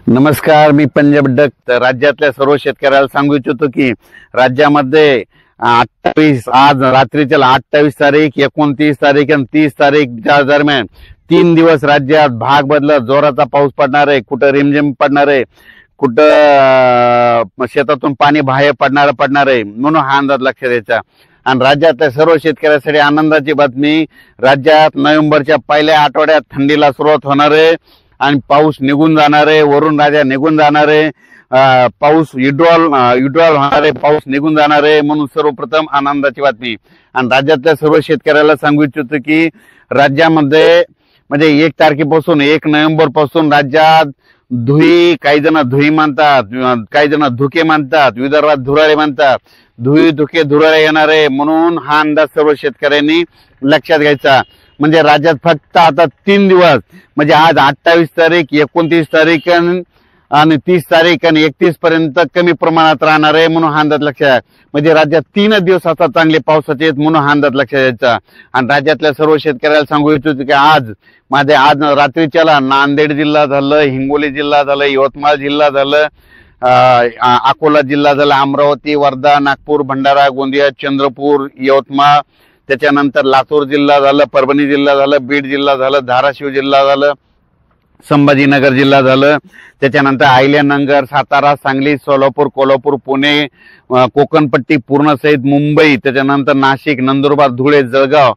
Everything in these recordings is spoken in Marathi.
नमस्कार, मी पंजाब डक राज्यातल्या सर्व शेतकऱ्याला सांगू इच्छितो की राज्यामध्ये 28 आज रात्रीच्या 28 तारीख 29 तारीख आणि 30 तारीखच्या दरम्यान 3 दिवस राज्यात भाग बदलत जोराचा पाऊस पडणार आहे। कुठं रिमझिम पडणार आहे, कुठं शेतातून पाणी बाहेर पडणार आहे, म्हणून हा अंदाज लक्षात द्यायचा। आणि राज्यातल्या सर्व शेतकऱ्यांसाठी आनंदाची बातमी, राज्यात नोव्हेंबरच्या पहिल्या आठवड्यात थंडीला सुरुवात होणार आहे आणि पाऊस निघून जाणार आहे। वरून राजा निघून जाणार आहे, पाऊस विड्रॉल होणार आहे, पाऊस निघून जाणार आहे, म्हणून सर्वप्रथम आनंदाची बातमी। आणि राज्यातल्या सर्व शेतकऱ्याला सांगू इच्छितो की राज्यामध्ये म्हणजे 1 तारखेपासून 1 नोव्हेंबर पासून राज्यात धुई, काही जण धुई म्हणतात, काही जण धुके म्हणतात, विदर्भात धुराळे म्हणतात, धुई धुके धुराळे येणार आहे, म्हणून हा अंदाज सर्व शेतकऱ्यांनी लक्षात घ्यायचा। म्हणजे राज्यात फक्त आता 3 दिवस म्हणजे आज 28 तारीख 29 तारीख आणि 30 तारीख आणि 31 पर्यंत कमी प्रमाणात राहणार आहे, म्हणून हा अंदाज लक्षात। म्हणजे राज्यात 3 दिवस आता चांगले पावसाचे आहेत, म्हणून हा अंदाज लक्षात द्यायचा। आणि राज्यातल्या सर्व शेतकऱ्याला सांगू इच्छितो की आज रात्रीच्याला नांदेड जिल्हा झालं, हिंगोली जिल्हा झालं, यवतमाळ जिल्हा झालं, अकोला जिल्हा झाला, अमरावती, वर्धा, नागपूर, भंडारा, गोंदिया, चंद्रपूर, यवतमाळ, त्याच्यानंतर लातूर जिल्हा झालं, परभणी जिल्हा झालं, बीड जिल्हा झालं, धाराशिव जिल्हा झालं, संभाजीनगर जिल्हा झालं, त्याच्यानंतर अहिल्यानगर, सातारा, सांगली, सोलापूर, कोल्हापूर, पुणे, कोकणपट्टी पूर्ण सहित मुंबई, त्याच्यानंतर नाशिक, नंदुरबार, धुळे, जळगाव,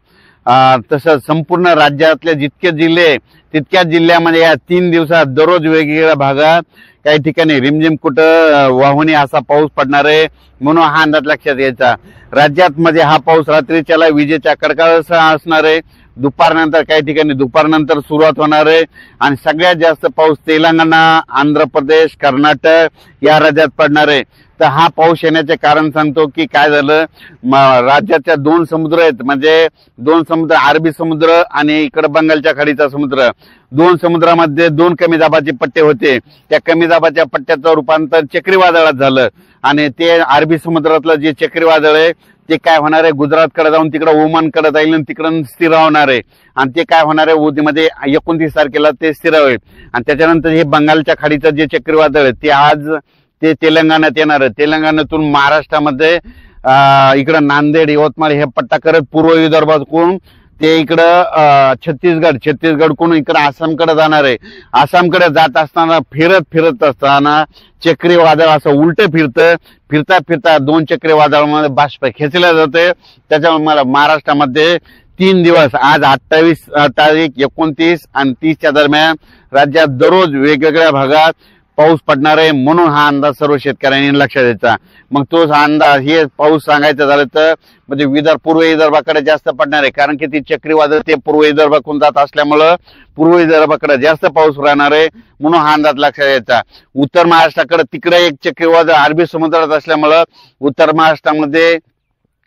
तसंच संपूर्ण राज्यातले जितके जिल्हे तितक्याच जिल्ह्यामध्ये या 3 दिवसात दररोज वेगवेगळ्या भागात काही ठिकाणी रिमझिम कुठं वाहुणी असा पाऊस पडणार आहे, म्हणून हा अंदाज लक्षात घ्यायचा। राज्यात मध्ये हा पाऊस रात्रीच्याला विजेच्या कडकडाटासह असणार आहे, दुपारनंतर काही ठिकाणी दुपारनंतर सुरुवात होणार आहे आणि सगळ्यात जास्त पाऊस तेलंगणा, आंध्र प्रदेश, कर्नाटक या राज्यात पडणार आहे। तर हा पाऊस येण्याचे कारण सांगतो की काय झालं, राज्याच्या 2 समुद्र आहेत, म्हणजे 2 समुद्र, अरबी समुद्र आणि इकडे बंगालच्या खाडीचा समुद्र, 2 समुद्रामध्ये 2 कमी दाबाचे पट्टे होते। त्या कमी दाबाच्या पट्ट्याचं रूपांतर चक्रीवादळात झालं आणि ते अरबी समुद्रातलं जे चक्रीवादळ आहे ते काय होणार आहे, गुजरातकडे जाऊन तिकडे ओमानकडे जाईल आणि तिकडून स्थिर होणार आहे आणि ते काय होणार आहे उद्यामध्ये 29 तारखेला ते स्थिर होईल। आणि त्याच्यानंतर हे बंगालच्या खाडीचं जे चक्रीवादळ आहे ते आज ते तेलंगणात येणार आहे। तेलंगणातून महाराष्ट्रामध्ये इकडं नांदेड, यवतमाळ हे पट्टा करत पूर्व विदर्भातून ते इकडं छत्तीसगडकडून इकडं आसामकडे जाणार आहे। आसामकडे जात असताना फिरत असताना चक्रीवादळ असं उलट फिरता 2 चक्रीवादळामध्ये बाष्प खेचल्या जाते। त्याच्यामुळे मला महाराष्ट्रामध्ये 3 दिवस आज 28 तारीख 29 आणि 30च्या दरम्यान राज्यात दररोज वेगवेगळ्या भागात पाऊस पडणार आहे, म्हणून हा अंदाज सर्व शेतकऱ्यांनी लक्षात द्यायचा। मग तोच अंदाज हे पाऊस सांगायचं झालं तर म्हणजे पूर्व विदर्भाकडे जास्त पडणार आहे, कारण की ती चक्रीवादळ ते पूर्व विदर्भाकडून जात असल्यामुळं पूर्व विदर्भाकडे जास्त पाऊस राहणार आहे, म्हणून हा अंदाज लक्षात द्यायचा। उत्तर महाराष्ट्राकडे तिकडे एक चक्रीवादळ अरबी समुद्रात असल्यामुळं उत्तर महाराष्ट्रामध्ये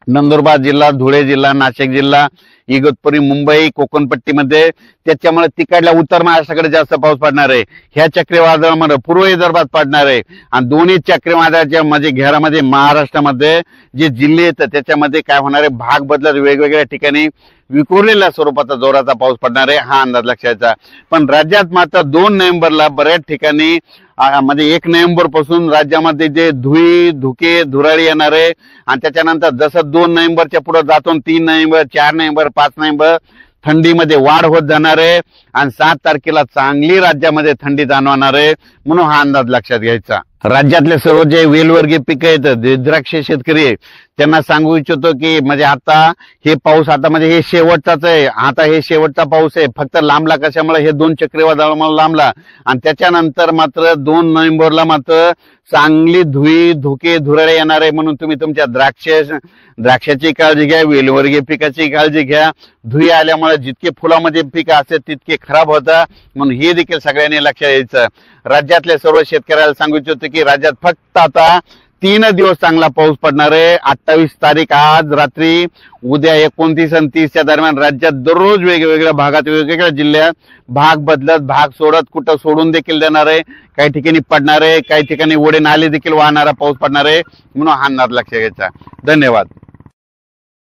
नंदुरबार जिल्हा, धुळे जिल्हा, नाशिक जिल्हा, इगतपुरी, मुंबई, कोकणपट्टीमध्ये त्याच्यामुळे तिकडल्या उत्तर महाराष्ट्राकडे जास्त पाऊस पडणार आहे। ह्या चक्रीवादळामध्ये पूर्व विदर्भात पडणार आहे आणि दोन्ही चक्रीवादळाच्या म्हणजे घेरामध्ये महाराष्ट्रामध्ये जे जिल्हे आहेत त्याच्यामध्ये काय होणार आहे, भाग बदलत वेगवेगळ्या ठिकाणी विखुरलेल्या स्वरूपाचा जोराचा पाऊस पडणार आहे, हा अंदाज लक्षात। पण राज्यात मात्र 2 नोव्हेंबरला बऱ्याच ठिकाणी म्हणजे 1 नोव्हेंबर पासून राज्यामध्ये जे धुके धुराळी येणार आहे आणि त्याच्यानंतर जसं 2 नोव्हेंबरच्या पुढे जातो 3 नोव्हेंबर, 4 नोव्हेंबर, 5 नोव्हेंबर थंडीमध्ये वाढ होत जाणार आहे आणि 7 तारखेला चांगली राज्यामध्ये थंडी जाणवणार आहे, म्हणून हा अंदाज लक्षात घ्यायचा। राज्यातले सर्व जे वेलवर्गीय पिकं आहेत, द्राक्ष शेतकरी आहे, त्यांना सांगू इच्छितो की म्हणजे आता हे पाऊस आता म्हणजे हे शेवटचाच आहे, आता हे शेवटचा पाऊस आहे। फक्त लांबला कशामुळे हे 2 चक्रीवादळामुळे लांबला आणि त्याच्यानंतर मात्र 2 नोव्हेंबरला मात्र चांगली धुके धुराळे येणार आहे, म्हणून तुम्ही तुमच्या द्राक्षाची काळजी घ्या, वेलवर्गीय पिकाची काळजी घ्या। धुई आल्यामुळे जितके फुलामध्ये पीक असते तितके खराब होतात, म्हणून हे देखील सगळ्यांनी लक्षात द्यायचं। राज्यातल्या सर्व शेतकऱ्याला सांगू इच्छितो की राज्यात फक्त आता 3 दिवस चांगला पाऊस पडणार आहे। 28 तारीख आज रात्री, उद्या 29 आणि 30च्या दरम्यान राज्यात दररोज वेगवेगळ्या भागात वेगवेगळ्या जिल्ह्यात भाग बदलत भाग सोडत कुठं सोडून देखील देणार आहे, काही ठिकाणी पडणार आहे, काही ठिकाणी ओढे नाले देखील वाहणारा पाऊस पडणार आहे, म्हणून हा अंदाज लक्षात घ्यायचा। धन्यवाद।